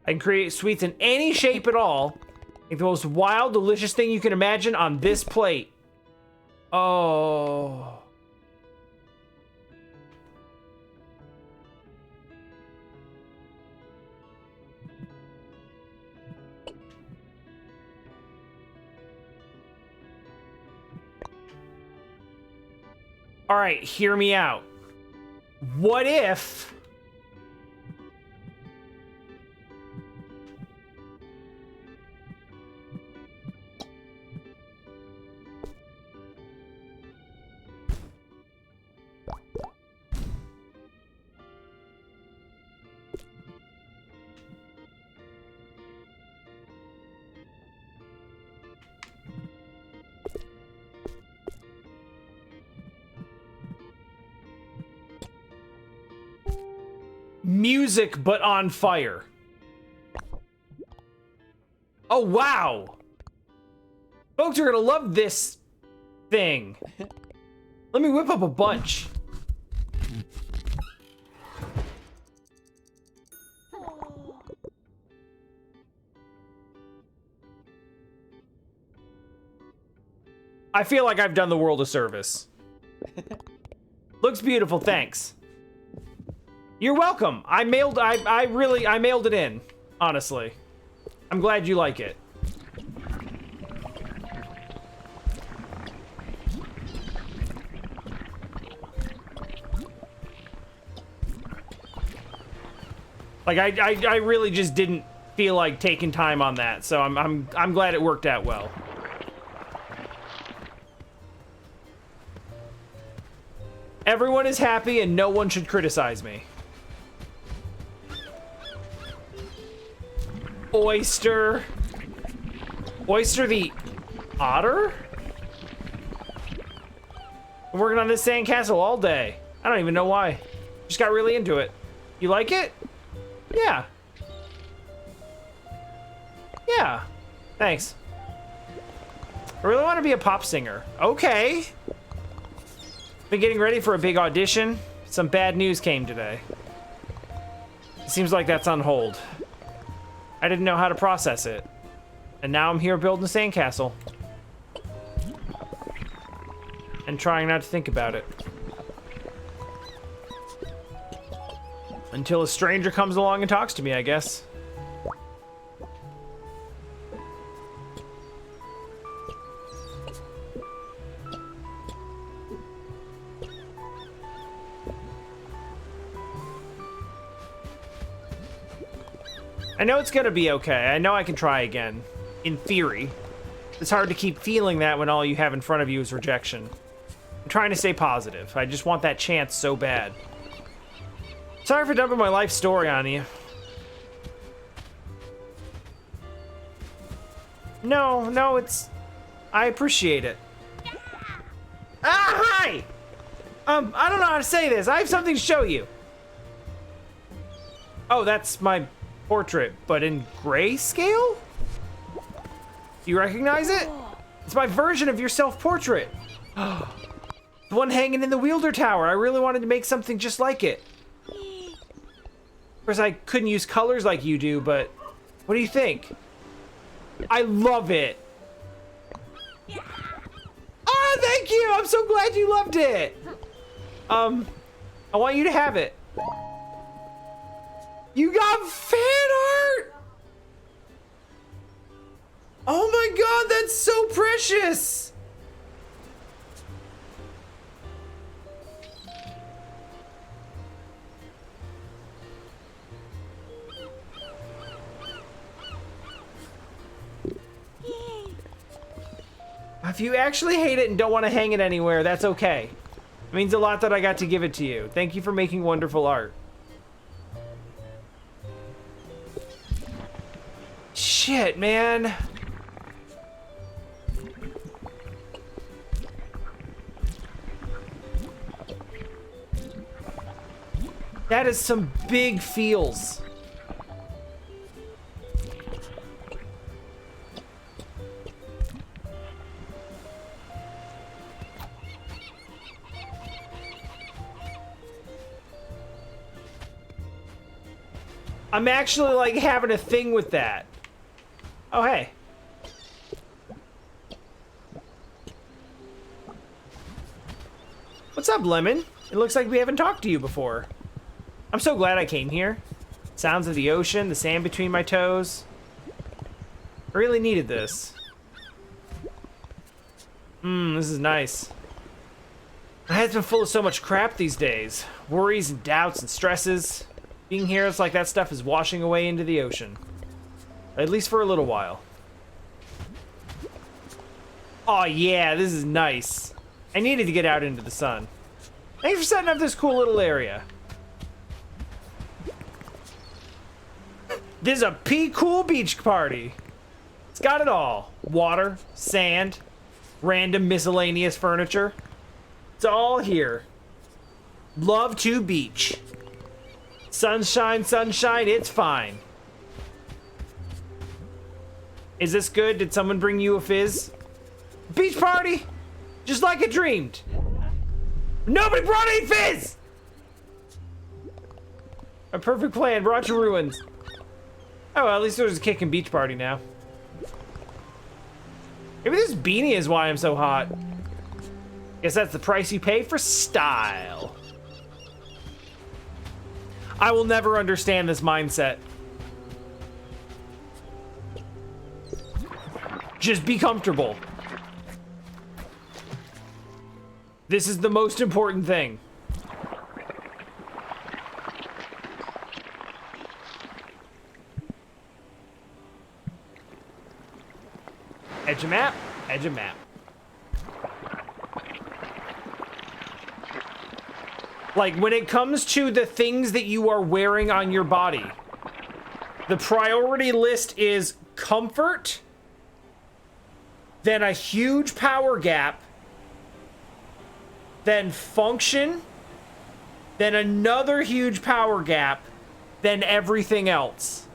I can create sweets in any shape at all. Make the most wild, delicious thing you can imagine on this plate. Oh. All right, hear me out. What if... music, but on fire. Oh, wow. Folks are gonna love this thing. Let me whip up a bunch. I feel like I've done the world a service. Looks beautiful, thanks. You're welcome. I mailed it in, honestly. I'm glad you like it. Like I really just didn't feel like taking time on that, so I'm glad it worked out well. Everyone is happy and no one should criticize me. Oyster. Oyster the otter? I'm working on this sandcastle all day. I don't even know why. Just got really into it. You like it? Yeah. Yeah. Thanks. I really want to be a pop singer. Okay. Been getting ready for a big audition. Some bad news came today. It seems like that's on hold. I didn't know how to process it. And now I'm here building a sandcastle. And trying not to think about it. Until a stranger comes along and talks to me, I guess. I know it's gonna be okay. I know I can try again. In theory. It's hard to keep feeling that when all you have in front of you is rejection. I'm trying to stay positive. I just want that chance so bad. Sorry for dumping my life story on you. No, it's... I appreciate it. Ah, hi! I don't know how to say this. I have something to show you. Oh, that's my portrait, but in grayscale? Do you recognize it? It's my version of your self-portrait. The one hanging in the Wielder Tower. I really wanted to make something just like it. Of course, I couldn't use colors like you do, but what do you think? I love it. Oh, thank you. I'm so glad you loved it. I want you to have it. You got fan art? Oh my god, that's so precious. If you actually hate it and don't want to hang it anywhere, that's okay. It means a lot that I got to give it to you. Thank you for making wonderful art. Shit, man. That is some big feels. I'm actually like having a thing with that. Oh, hey. What's up, Lemon? It looks like we haven't talked to you before. I'm so glad I came here. Sounds of the ocean, the sand between my toes. I really needed this. This is nice. My head's been full of so much crap these days. Worries and doubts and stresses. Being here, it's like that stuff is washing away into the ocean. At least for a little while. Oh yeah, this is nice. I needed to get out into the sun. Thanks for setting up this cool little area. This is a cool beach party. It's got it all. Water, sand, random miscellaneous furniture. It's all here. Love to beach. Sunshine, sunshine, it's fine. Is this good? Did someone bring you a fizz? Beach party! Just like I dreamed. Nobody brought any fizz! A perfect plan brought to ruins. Oh, well, at least there's a kicking beach party now. Maybe this beanie is why I'm so hot. Guess that's the price you pay for style. I will never understand this mindset. Just be comfortable. This is the most important thing. Edge of map, edge of map. Like, when it comes to the things that you are wearing on your body, the priority list is comfort, then a huge power gap, then function, then another huge power gap, then everything else.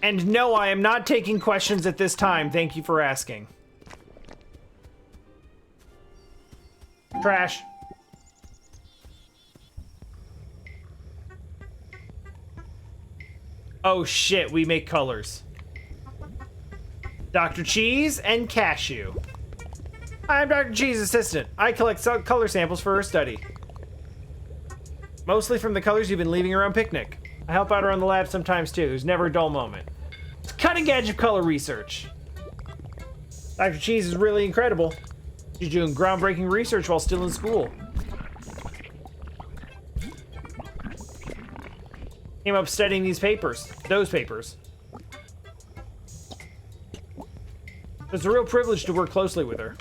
And no, I am not taking questions at this time. Thank you for asking. Trash. Oh shit, we make colors. Dr. Cheese and Cashew. I'm Dr. Cheese's assistant. I collect color samples for her study. Mostly from the colors you've been leaving around picnic. I help out around the lab sometimes too. There's never a dull moment. It's cutting edge of color research. Dr. Cheese is really incredible. She's doing groundbreaking research while still in school. Came up studying these papers. Those papers. It's a real privilege to work closely with her.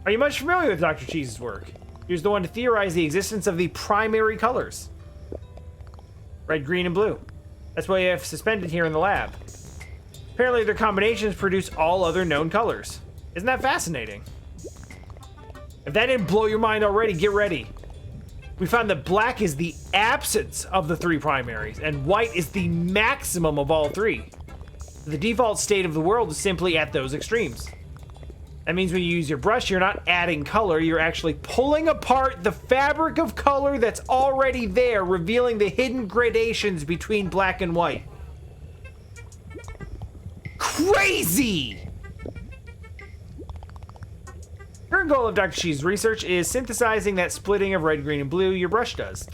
Are you much familiar with Dr. Cheese's work? He was the one to theorize the existence of the primary colors. Red, green, and blue. That's why you have suspended here in the lab. Apparently their combinations produce all other known colors. Isn't that fascinating? If that didn't blow your mind already, get ready. We found that black is the absence of the three primaries, and white is the maximum of all three. The default state of the world is simply at those extremes. That means when you use your brush, you're not adding color, you're actually pulling apart the fabric of color that's already there, revealing the hidden gradations between black and white. Crazy! Current goal of Dr. Cheese's research is synthesizing that splitting of red, green, and blue your brush does.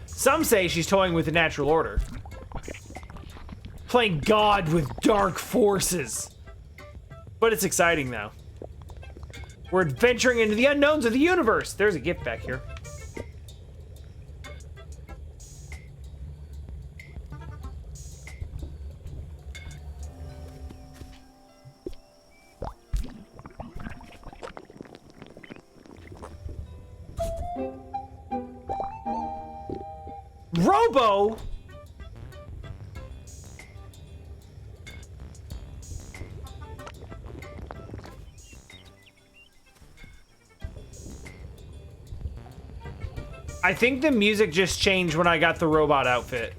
Some say she's toying with the natural order. Playing God with dark forces. But it's exciting now. We're adventuring into the unknowns of the universe. There's a gift back here. Robo? I think the music just changed when I got the robot outfit.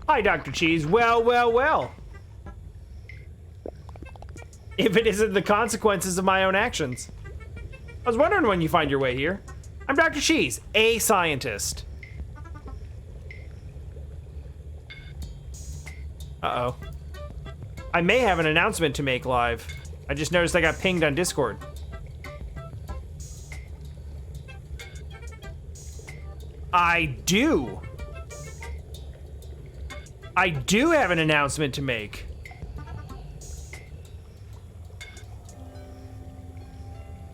Hi, Dr. Cheese. Well, well, well. If it isn't the consequences of my own actions. I was wondering when you find your way here. I'm Dr. Cheese, a scientist. Uh-oh. I may have an announcement to make live. I just noticed I got pinged on Discord. I do. I do have an announcement to make.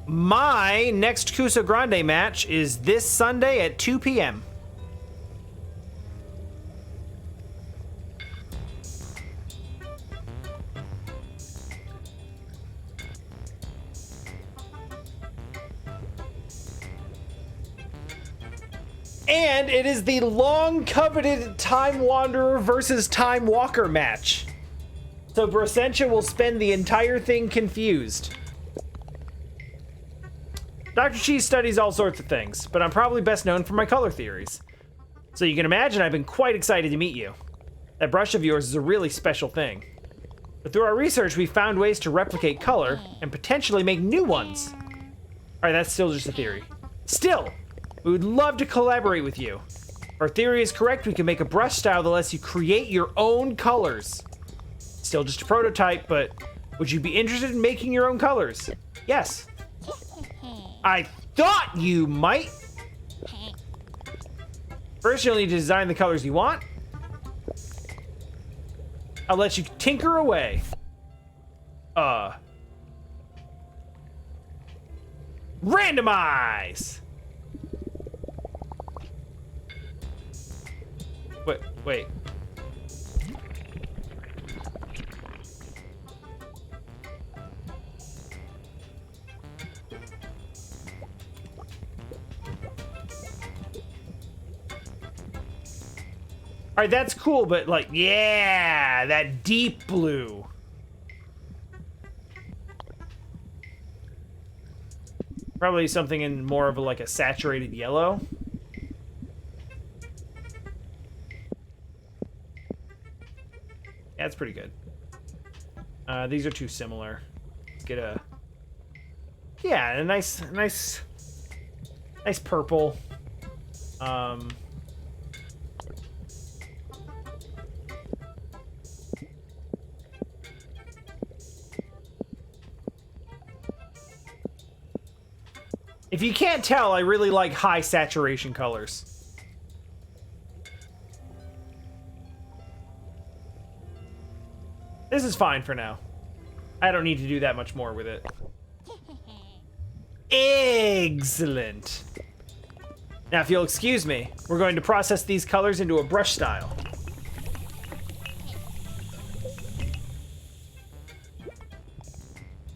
My next Cuso Grande match is this Sunday at 2 p.m. And it is the long-coveted Time Wanderer versus Time Walker match. So Brossentia will spend the entire thing confused. Dr. Cheese studies all sorts of things, but I'm probably best known for my color theories. So you can imagine I've been quite excited to meet you. That brush of yours is a really special thing. But through our research, we found ways to replicate color and potentially make new ones. Alright, that's still just a theory. Still, we would love to collaborate with you. If our theory is correct, we can make a brush style that lets you create your own colors. Still just a prototype, but would you be interested in making your own colors? Yes. I thought you might. First, you'll need to design the colors you want. I'll let you tinker away. Randomize! Wait. All right, that's cool, but like, yeah, that deep blue. Probably something in more of a, like a saturated yellow. Yeah, that's pretty good. These are too similar. Let's get a, yeah, a nice purple. If you can't tell, I really like high saturation colors. This is fine for now. I don't need to do that much more with it. Excellent. Now, if you'll excuse me, we're going to process these colors into a brush style.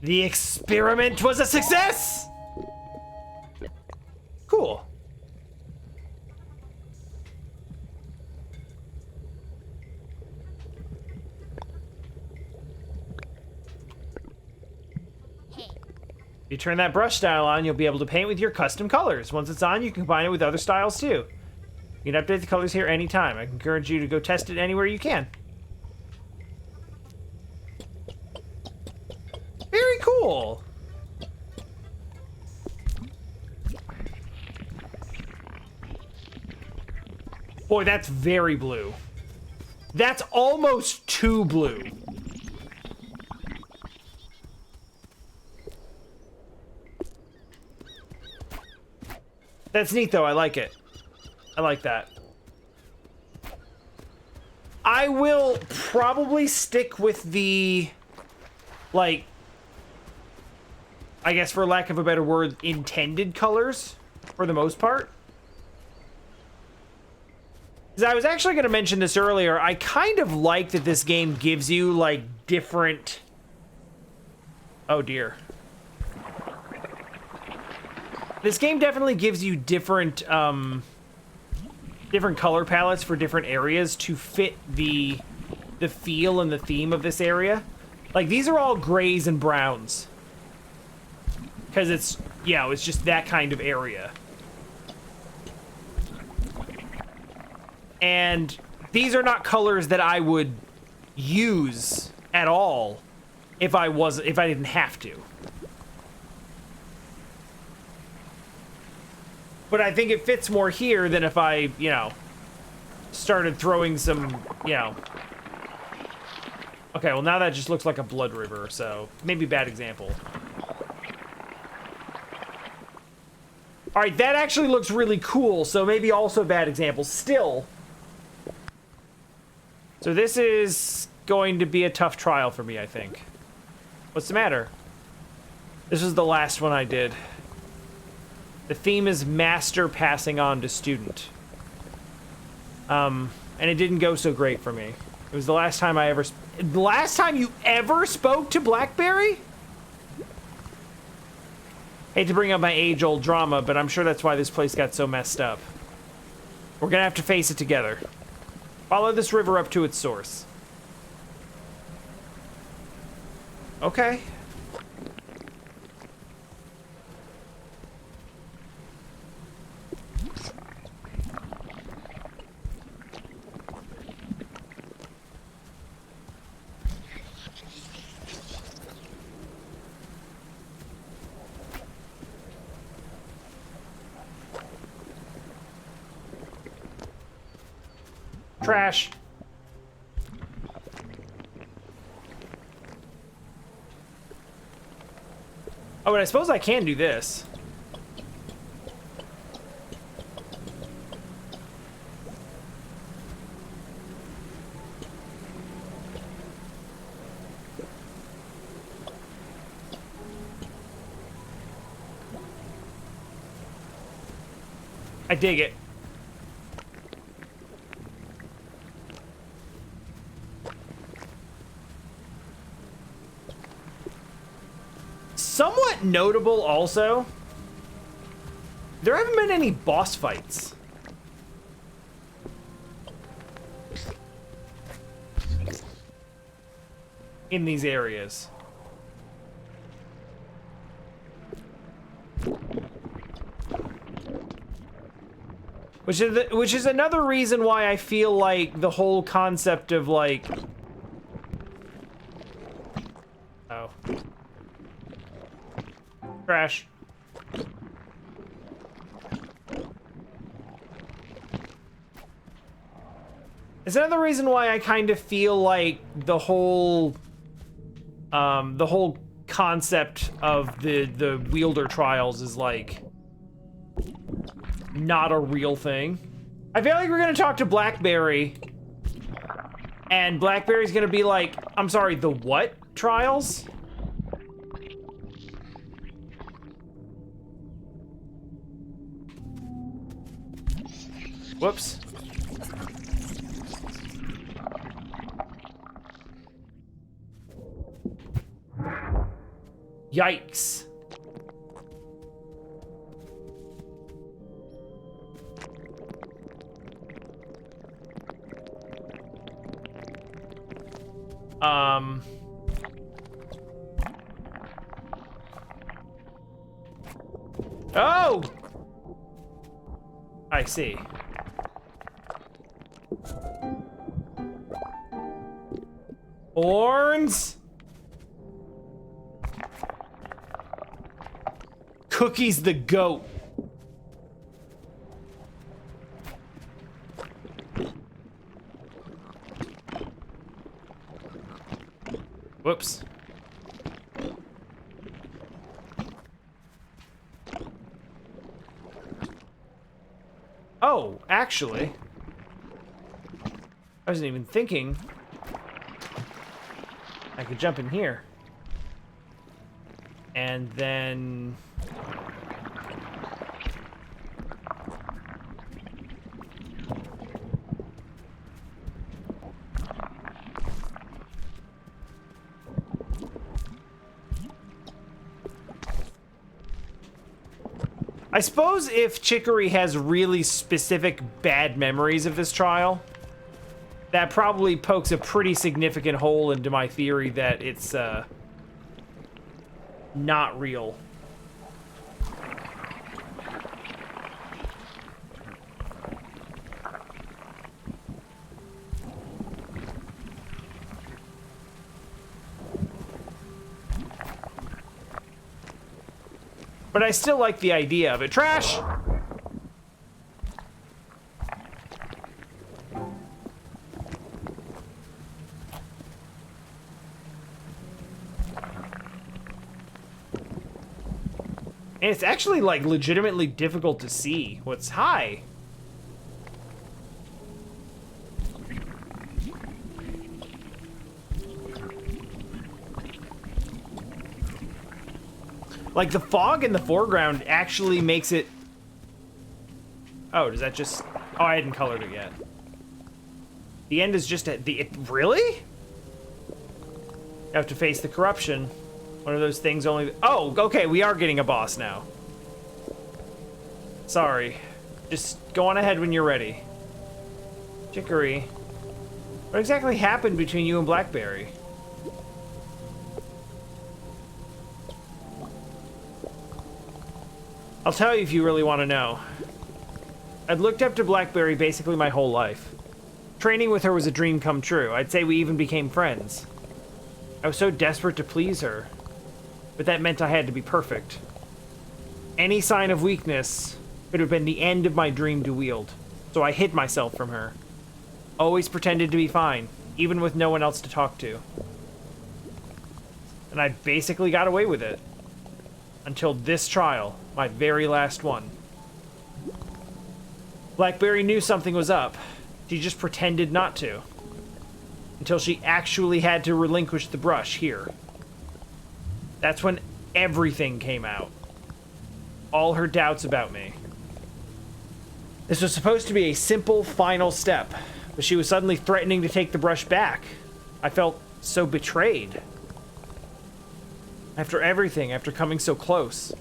The experiment was a success! Cool. If you turn that brush style on, you'll be able to paint with your custom colors. Once it's on, you can combine it with other styles too. You can update the colors here anytime. I encourage you to go test it anywhere you can. Very cool. Boy, that's very blue. That's almost too blue. That's neat, though. I like it. I like that. I will probably stick with the, like, I guess for lack of a better word, intended colors for the most part. Because I was actually going to mention this earlier. I kind of like that this game gives you, like, different... Oh, dear. This game definitely gives you different, different color palettes for different areas to fit the the feel and the theme of this area. Like, these are all grays and browns. Because it's, you know, it's just that kind of area. And these are not colors that I would use at all if I didn't have to. But I think it fits more here than if I, you know, started throwing some, you know. Okay, well now that just looks like a blood river, so maybe bad example. All right, that actually looks really cool, so maybe also bad example. Still. So this is going to be a tough trial for me, I think. What's the matter? This was the last one I did. The theme is master passing on to student. And it didn't go so great for me. It was the last time I ever... The last time you ever spoke to Blackberry? Hate to bring up my age-old drama, but I'm sure that's why this place got so messed up. We're gonna have to face it together. Follow this river up to its source. Okay. Trash. Oh, but I suppose I can do this. I dig it. Somewhat notable also, there haven't been any boss fights. In these areas. Which is another reason why I feel like the whole concept of like... Oh. Trash. It's another reason why I kind of feel like the whole concept of the wielder trials is like not a real thing. I feel like we're gonna talk to Blackberry, and Blackberry's gonna be like, I'm sorry, the what trials? Whoops. Yikes. Oh! I see. Horns? Cookie's the goat. Whoops. Oh, actually, I wasn't even thinking I could jump in here. And then... I suppose if Chicory has really specific bad memories of this trial, That probably pokes a pretty significant hole into my theory that it's, not real. But I still like the idea of it. Trash! And it's actually, like, legitimately difficult to see what's high. Like, the fog in the foreground actually makes it... Oh, does that just... Oh, I hadn't colored it yet. The end is just a... Really? You have to face the corruption. One of those things only... Oh, okay, we are getting a boss now. Sorry. Just go on ahead when you're ready. Chicory. What exactly happened between you and Blackberry? I'll tell you if you really want to know. I'd looked up to Blackberry basically my whole life. Training with her was a dream come true. I'd say we even became friends. I was so desperate to please her, but that meant I had to be perfect. Any sign of weakness could have been the end of my dream to wield, so I hid myself from her. Always pretended to be fine, even with no one else to talk to. And I basically got away with it. Until this trial, my very last one. Blackberry knew something was up. She just pretended not to. Until she actually had to relinquish the brush here. That's when everything came out. All her doubts about me. This was supposed to be a simple final step, but she was suddenly threatening to take the brush back. I felt so betrayed. After everything, after coming so close.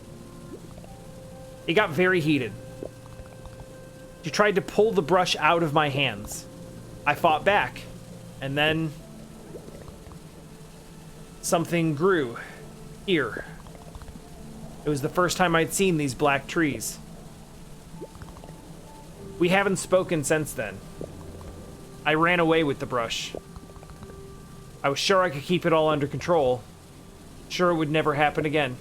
It got very heated. She tried to pull the brush out of my hands. I fought back, and then something grew here. It was the first time I'd seen these black trees. We haven't spoken since then. I ran away with the brush. I was sure I could keep it all under control. Sure it would never happen again.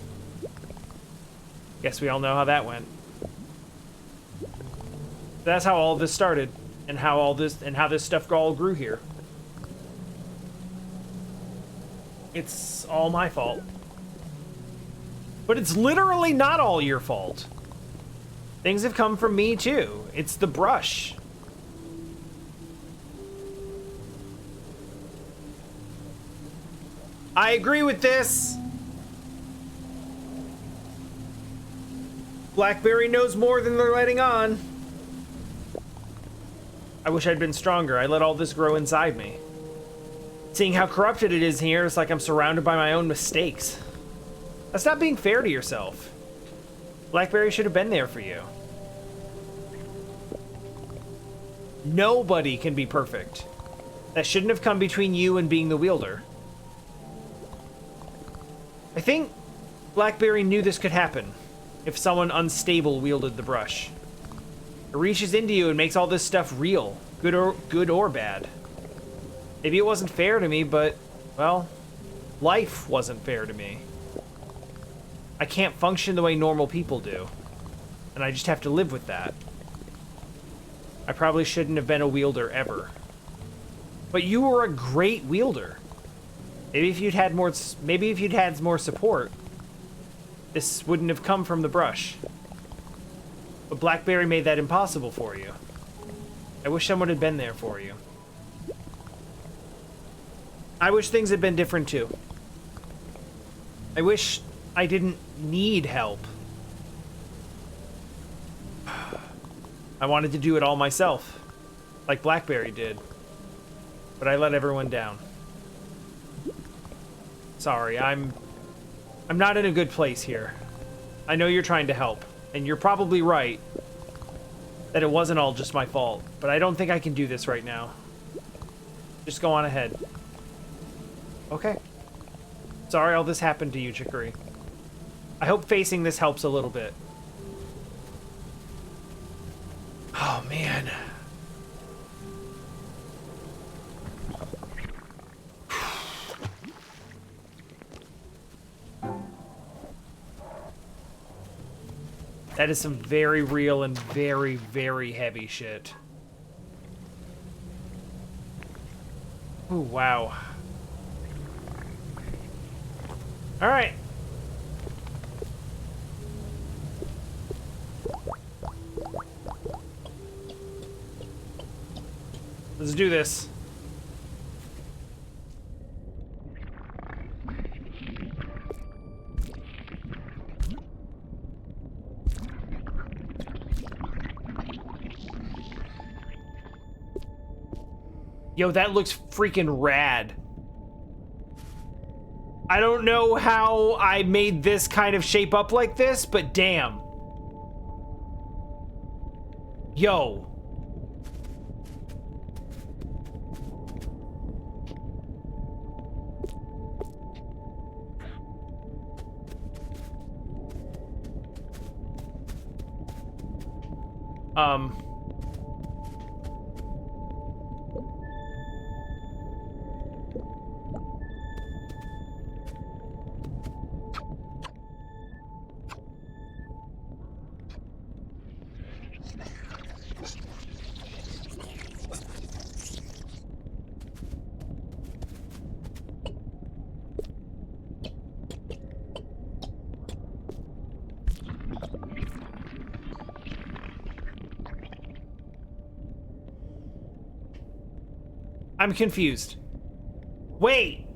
Guess we all know how that went. That's how all this started, and how this stuff all grew here. It's all my fault. But it's literally not all your fault. Things have come from me too. It's the brush. I agree with this. Blackberry knows more than they're letting on. I wish I'd been stronger. I let all this grow inside me. Seeing how corrupted it is here, it's like I'm surrounded by my own mistakes. That's not being fair to yourself. Blackberry should have been there for you. Nobody can be perfect. That shouldn't have come between you and being the wielder. I think Blackberry knew this could happen if someone unstable wielded the brush. It reaches into you and makes all this stuff real, good or bad. Maybe it wasn't fair to me, but, well, life wasn't fair to me. I can't function the way normal people do, and I just have to live with that. I probably shouldn't have been a wielder ever. But you were a great wielder. Maybe if you'd had more support, this wouldn't have come from the brush. But Blackberry made that impossible for you. I wish someone had been there for you. I wish things had been different too. I wish I didn't need help. I wanted to do it all myself, like Blackberry did. But I let everyone down. Sorry, I'm not in a good place here. I know you're trying to help, and you're probably right that it wasn't all just my fault, but I don't think I can do this right now. Just go on ahead. Okay. Sorry all this happened to you, Chicory. I hope facing this helps a little bit. Oh, man. That is some very real and very, very heavy shit. Ooh, wow. All right. Let's do this. Yo, that looks freaking rad. I don't know how I made this kind of shape up like this, but damn. Yo. I'm confused. Wait!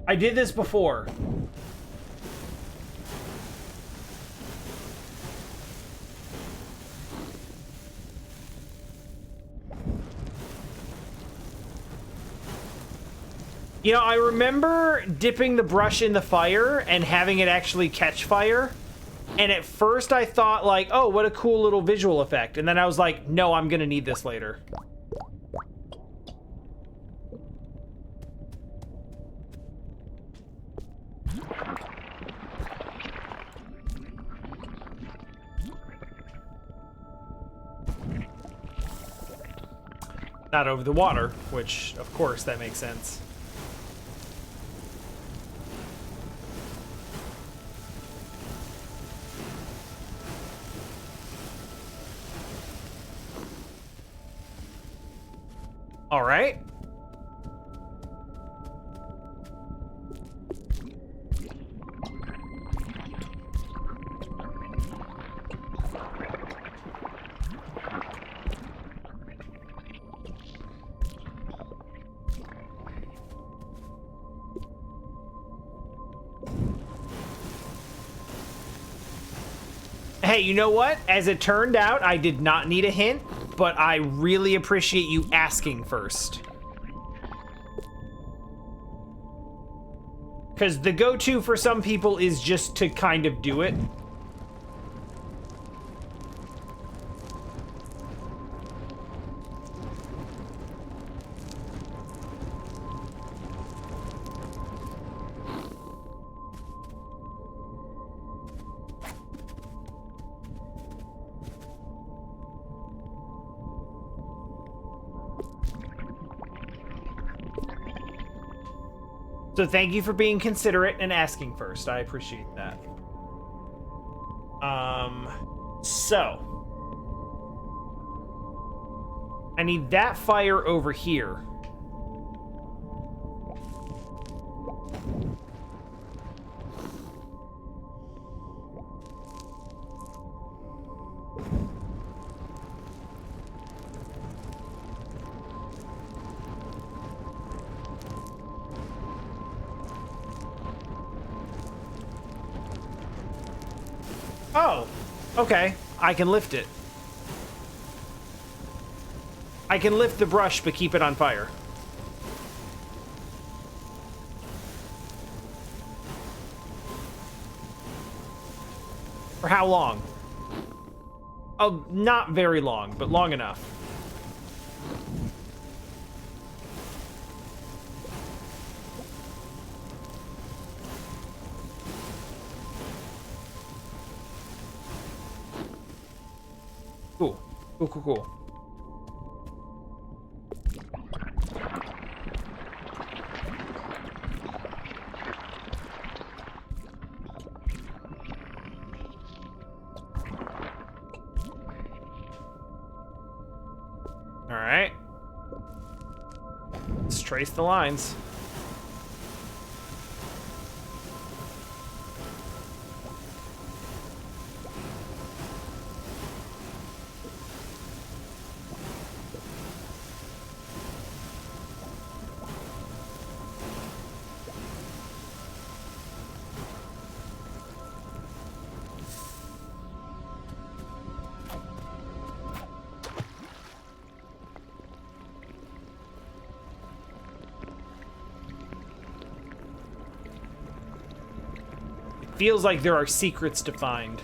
I did this before. You know, I remember dipping the brush in the fire and having it actually catch fire. And at first I thought like, oh, what a cool little visual effect. And then I was like, no, I'm gonna need this later. Not over the water, which, of course, that makes sense. All right. Hey, you know what? As it turned out, I did not need a hint, but I really appreciate you asking first. Because the go-to for some people is just to kind of do it. So thank you for being considerate and asking first. I appreciate that. So I need that fire over here. Oh, okay. I can lift it. I can lift the brush, but keep it on fire. For how long? Oh, not very long, but long enough. Cool, cool, cool. All right. Let's trace the lines. Feels like there are secrets to find.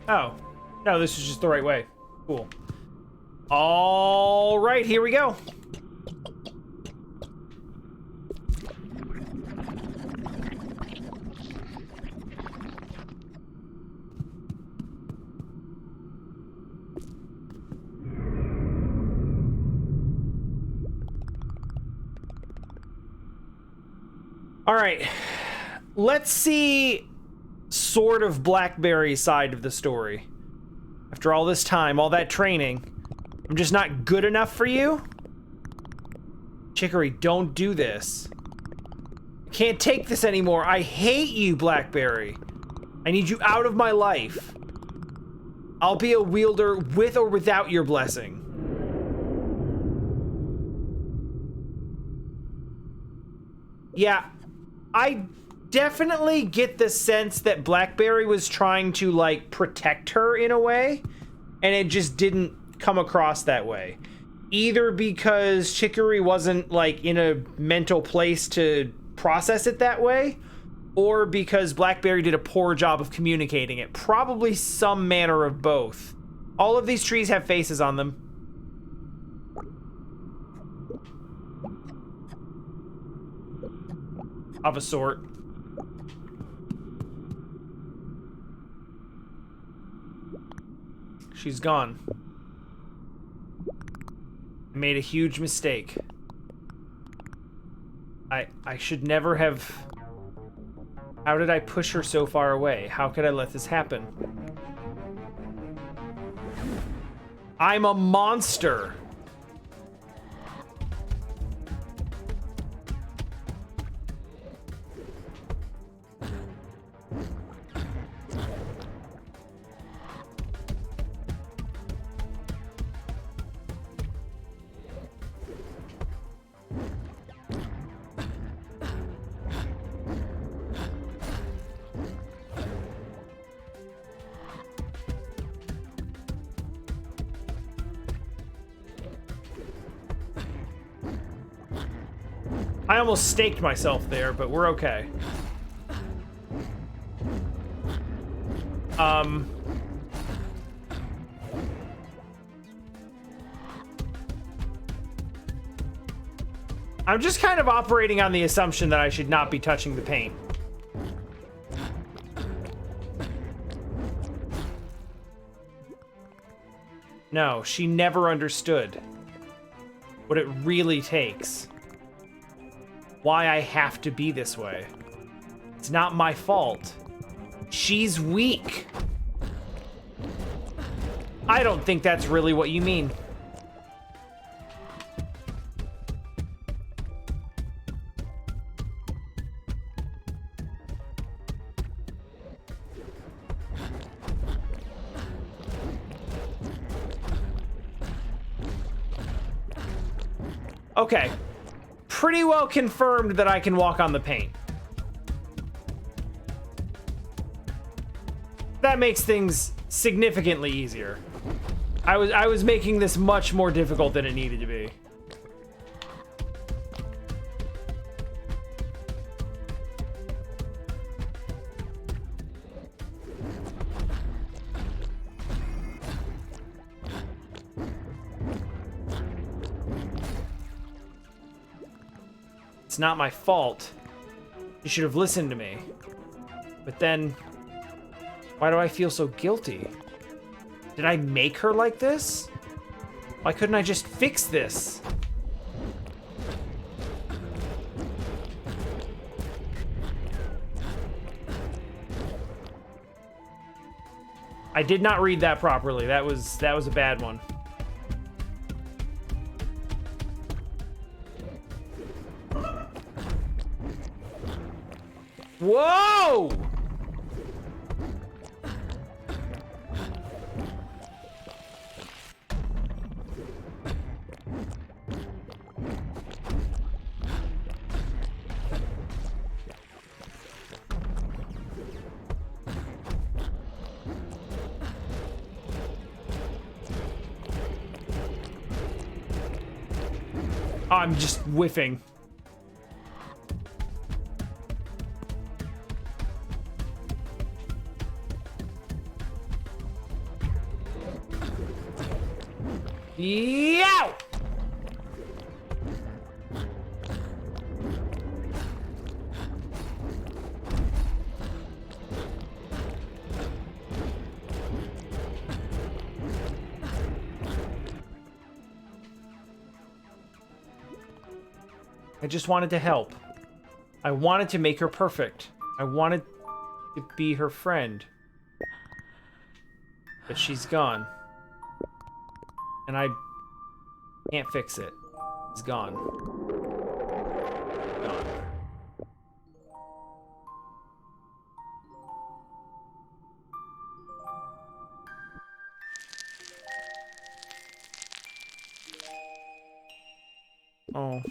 Oh. No, this is just the right way. Cool. All right, here we go. All right, let's see sort of Blackberry's side of the story. After all this time, all that training, I'm just not good enough for you? Chicory, don't do this. I can't take this anymore. I hate you, Blackberry. I need you out of my life. I'll be a wielder with or without your blessing. Yeah. I definitely get the sense that Blackberry was trying to, like, protect her in a way, and it just didn't come across that way. Either because Chicory wasn't, like, in a mental place to process it that way, or because Blackberry did a poor job of communicating it. Probably some manner of both. All of these trees have faces on them. Of a sort. She's gone. I made a huge mistake. I should never have... How did I push her so far away? How could I let this happen? I'm a monster. I almost staked myself there, but we're okay. I'm just kind of operating on the assumption that I should not be touching the paint. No, she never understood what it really takes. Why I have to be this way. It's not my fault. She's weak. I don't think that's really what you mean. Okay. Pretty well confirmed that I can walk on the paint. That makes things significantly easier. I was making this much more difficult than it needed to be. It's not my fault. You should have listened to me. But then, why do I feel so guilty? Did I make her like this? Why couldn't I just fix this? I did not read that properly. That was a bad one. Whoa! I'm just whiffing. Yow! I just wanted to help. I wanted to make her perfect. I wanted to be her friend. But she's gone. And I can't fix it. It's gone. Gone. Oh.